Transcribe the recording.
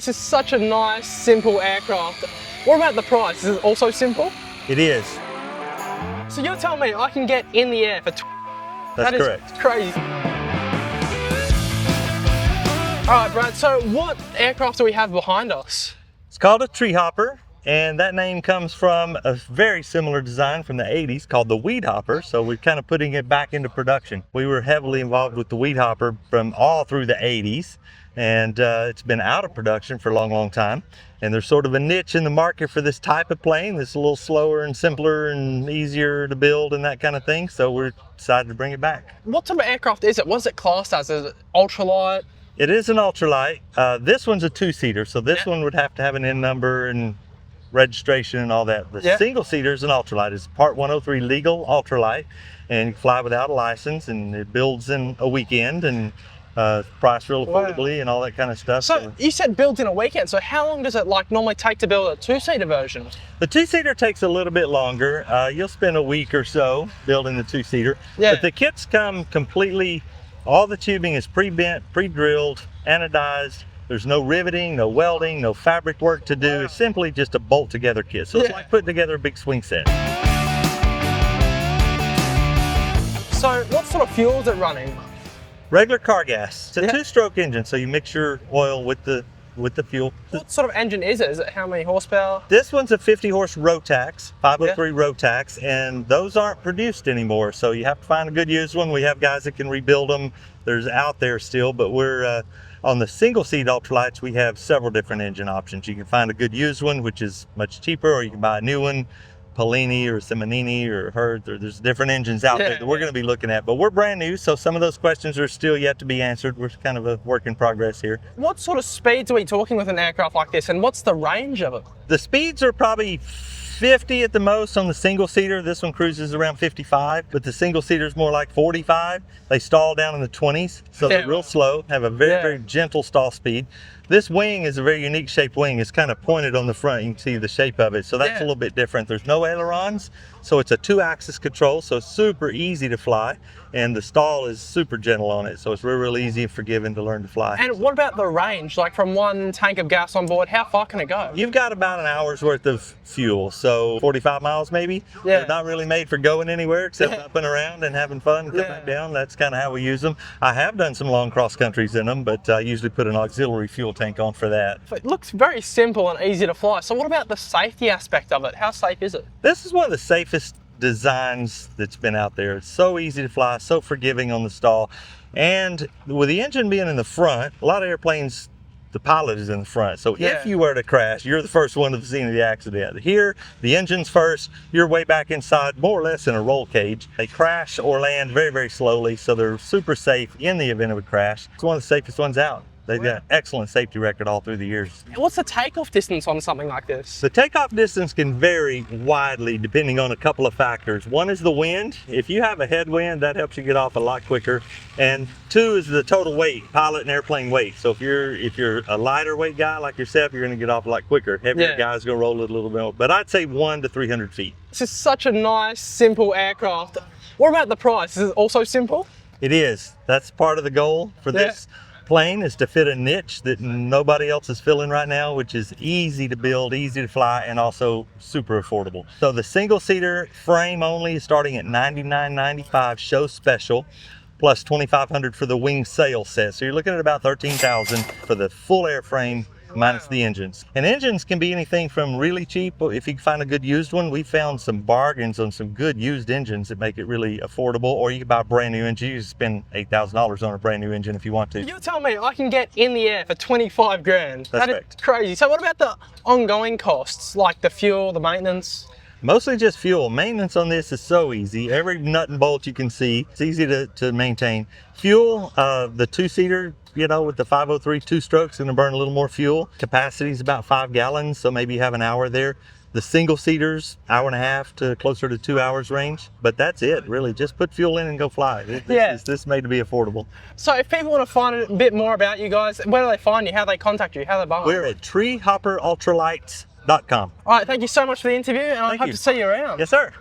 This is such a nice, simple aircraft. What about the price? Is it also simple? It is. So you're telling me I can get in the air for That's correct. That is crazy. All right, Brad, so what aircraft do we have behind us? It's called a tree hopper, and that name comes from a very similar design from the 80s called the weed hopper. So we're kind of putting it back into production. We were heavily involved with the weed hopper from all through the 80s, and it's been out of production for a long, long time. And there's sort of a niche in the market for this type of plane that's a little slower and simpler and easier to build and that kind of thing. So we decided to bring it back. What type of aircraft is it? What's it classed as? Is it ultralight? It is an ultralight. This one's a two-seater, so this one would have to have an N number and registration and all that. The single-seater is an ultralight. It's Part 103 legal ultralight, and you can fly without a license, and it builds in a weekend and priced real affordably and all that kind of stuff. So you said builds in a weekend, so how long does it normally take to build a two-seater version? The two-seater takes a little bit longer. You'll spend a week or so building the two-seater, but the kits come completely, all the tubing is pre-bent, pre-drilled, anodized. There's no riveting, no welding, no fabric work to do. It's simply just a bolt together kit. So it's like putting together a big swing set. So what sort of fuel is it running? Regular car gas. It's a two-stroke engine, so you mix your oil with the fuel. What sort of engine is it? Is it how many horsepower? This one's a 50-horse Rotax, 503 Rotax, and those aren't produced anymore, so you have to find a good used one. We have guys that can rebuild them. There's out there still, but we're on the single-seat ultralights, we have several different engine options. You can find a good used one, which is much cheaper, or you can buy a new one. Polini or Simonini or Hertz, or there's different engines out there that we're going to be looking at, but we're brand new, so some of those questions are still yet to be answered. We're kind of a work in progress here. What sort of speeds are we talking with an aircraft like this, and what's the range of it? The speeds are probably 50 at the most on the single seater. This one cruises around 55, but the single seater is more like 45. They stall down in the 20s, so they're real slow, have a very, very gentle stall speed. This wing is a very unique shaped wing. It's kind of pointed on the front. You can see the shape of it. So that's a little bit different. There's no ailerons. So it's a two-axis control. So it's super easy to fly. And the stall is super gentle on it. So it's real easy and forgiving to learn to fly. And what about the range? Like from one tank of gas on board, how far can it go? You've got about an hour's worth of fuel. So 45 miles maybe. They're not really made for going anywhere except up and around and having fun and coming back down. That's kind of how we use them. I have done some long cross countries in them, but I usually put an auxiliary fuel tank on for that. It looks very simple and easy to fly. So what about the safety aspect of it? How safe is it? This is one of the safest designs that's been out there. It's so easy to fly, so forgiving on the stall. And with the engine being in the front, a lot of airplanes, the pilot is in the front. So if you were to crash, you're the first one to the scene of the accident. Here, the engine's first, you're way back inside, more or less in a roll cage. They crash or land very, very slowly, so they're super safe in the event of a crash. It's one of the safest ones out. They've got an excellent safety record all through the years. What's the takeoff distance on something like this? The takeoff distance can vary widely depending on a couple of factors. One is the wind. If you have a headwind, that helps you get off a lot quicker. And two is the total weight, pilot and airplane weight. So if you're a lighter weight guy like yourself, you're going to get off a lot quicker. Heavier guys going to roll it a little bit. But I'd say 100 to 300 feet. This is such a nice, simple aircraft. What about the price? Is it also simple? It is. That's part of the goal for this plane, is to fit a niche that nobody else is filling right now, which is easy to build, easy to fly, and also super affordable. So the single-seater frame only is starting at $99.95 show special, plus $2,500 for the wing sail set. So you're looking at about $13,000 for the full airframe minus the engines. And engines can be anything from really cheap, if you can find a good used one. We found some bargains on some good used engines that make it really affordable, or you can buy a brand new engine. You can spend $8,000 on a brand new engine if you want to. You're telling me I can get in the air for 25 grand? That's correct. Is crazy. So what about the ongoing costs, like the fuel, the maintenance? Mostly just fuel. Maintenance on this is so easy. Every nut and bolt you can see, it's easy to maintain. Fuel, the two-seater, with the 503 two-strokes, going to burn a little more fuel. Capacity is about 5 gallons, so maybe you have an hour there. The single-seaters, hour and a half to closer to 2 hours range. But that's it, really. Just put fuel in and go fly. This is made to be affordable. So if people want to find a bit more about you guys, where do they find you? How do they contact you? How do they buy? We're at treehopperultralights.com. All right, thank you so much for the interview, and I hope to see you around. Yes, sir.